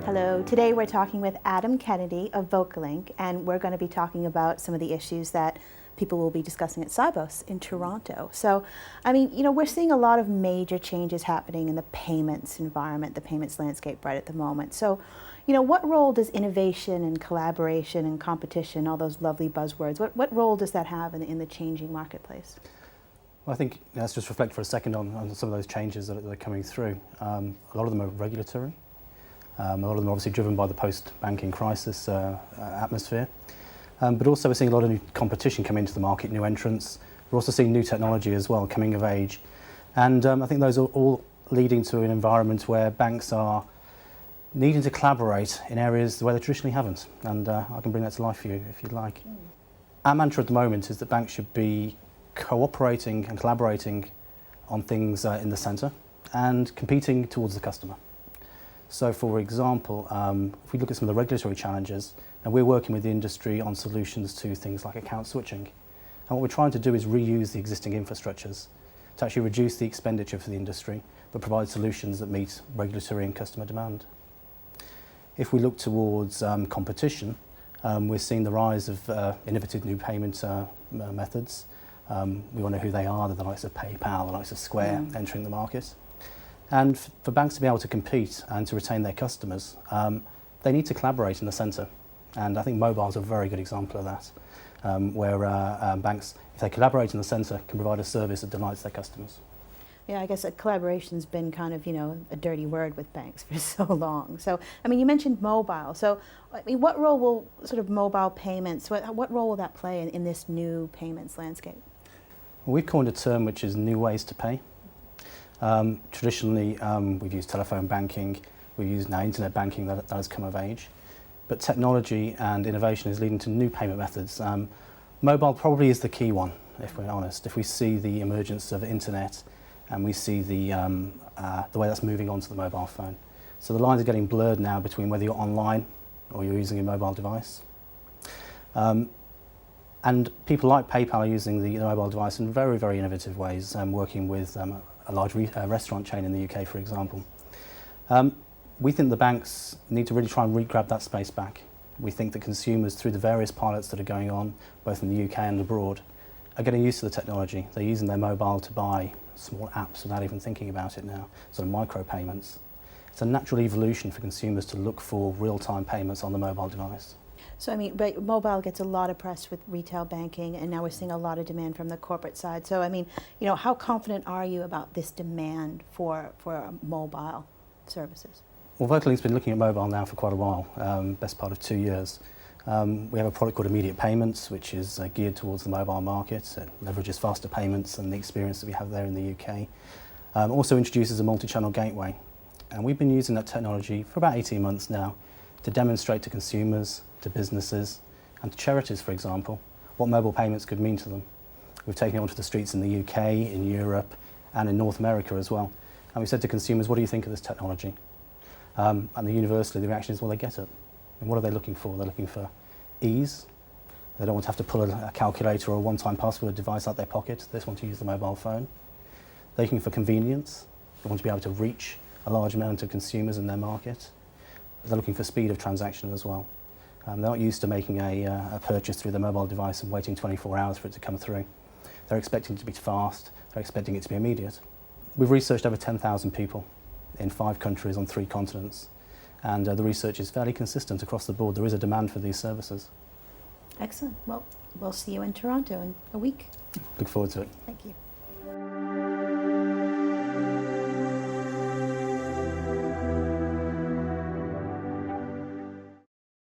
Hello. Today we're talking with Adam Kennedy of VocaLink, and we're going to be talking about some of the issues that people will be discussing at Sibos in Toronto. So, I mean, we're seeing a lot of major changes happening in the payments environment, the payments landscape right at the moment. So, what role does innovation and collaboration and competition, all those lovely buzzwords, what role does that have in the changing marketplace? Well, I think let's just reflect for a second on some of those changes that are coming through. A lot of them are regulatory. A lot of them are obviously driven by the post-banking crisis atmosphere. But also we're seeing a lot of new competition come into the market, new entrants. We're also seeing new technology as well coming of age. And I think those are all leading to an environment where banks are needing to collaborate in areas where they traditionally haven't. And I can bring that to life for you if you'd like. Our mantra at the moment is that banks should be cooperating and collaborating on things in the centre and competing towards the customer. So, for example, if we look at some of the regulatory challenges, and we're working with the industry on solutions to things like account switching. And what we're trying to do is reuse the existing infrastructures to actually reduce the expenditure for the industry, but provide solutions that meet regulatory and customer demand. If we look towards competition, we're seeing the rise of innovative new payment methods. We all know who they are. They're the likes of PayPal, the likes of Square entering the market. And for banks to be able to compete and to retain their customers, they need to collaborate in the centre. And I think mobile is a very good example of that, where banks, if they collaborate in the centre, can provide a service that delights their customers. Yeah, I guess collaboration's been kind of, a dirty word with banks for so long. So, I mean, you mentioned mobile. So, I mean, what role will sort of mobile payments, what role will that play in this new payments landscape? Well, we've coined a term which is new ways to pay. Traditionally, we've used telephone banking, we've used now internet banking that has come of age. But technology and innovation is leading to new payment methods. Mobile probably is the key one, if we're honest. If we see the emergence of internet and we see the way that's moving onto the mobile phone. So the lines are getting blurred now between whether you're online or you're using a mobile device. And people like PayPal are using the mobile device in very, very innovative ways, working with a large restaurant chain in the UK, for example. We think the banks need to really try and re-grab that space back. We think that consumers, through the various pilots that are going on, both in the UK and abroad, are getting used to the technology. They're using their mobile to buy small apps without even thinking about it now, sort of micro payments. It's a natural evolution for consumers to look for real-time payments on the mobile device. So, I mean, but mobile gets a lot of press with retail banking, and now we're seeing a lot of demand from the corporate side. So, I mean, how confident are you about this demand for mobile services? Well, VocaLink's been looking at mobile now for quite a while, best part of 2 years. We have a product called Immediate Payments, which is geared towards the mobile market. It leverages faster payments and the experience that we have there in the UK. Also introduces a multi-channel gateway. And we've been using that technology for about 18 months now to demonstrate to consumers, to businesses, and to charities, for example, what mobile payments could mean to them. We've taken it onto the streets in the UK, in Europe, and in North America as well. And we said to consumers, what do you think of this technology? And universally, the reaction is, well, they get it. And what are they looking for? They're looking for ease. They don't want to have to pull a calculator or a one-time password device out their pocket. They just want to use the mobile phone. They're looking for convenience. They want to be able to reach a large amount of consumers in their market. They're looking for speed of transaction as well. They're not used to making a purchase through the mobile device and waiting 24 hours for it to come through. They're expecting it to be fast. They're expecting it to be immediate. We've researched over 10,000 people in 5 countries on 3 continents. And the research is fairly consistent across the board. There is a demand for these services. Excellent. Well, we'll see you in Toronto in a week. Look forward to it. Thank you.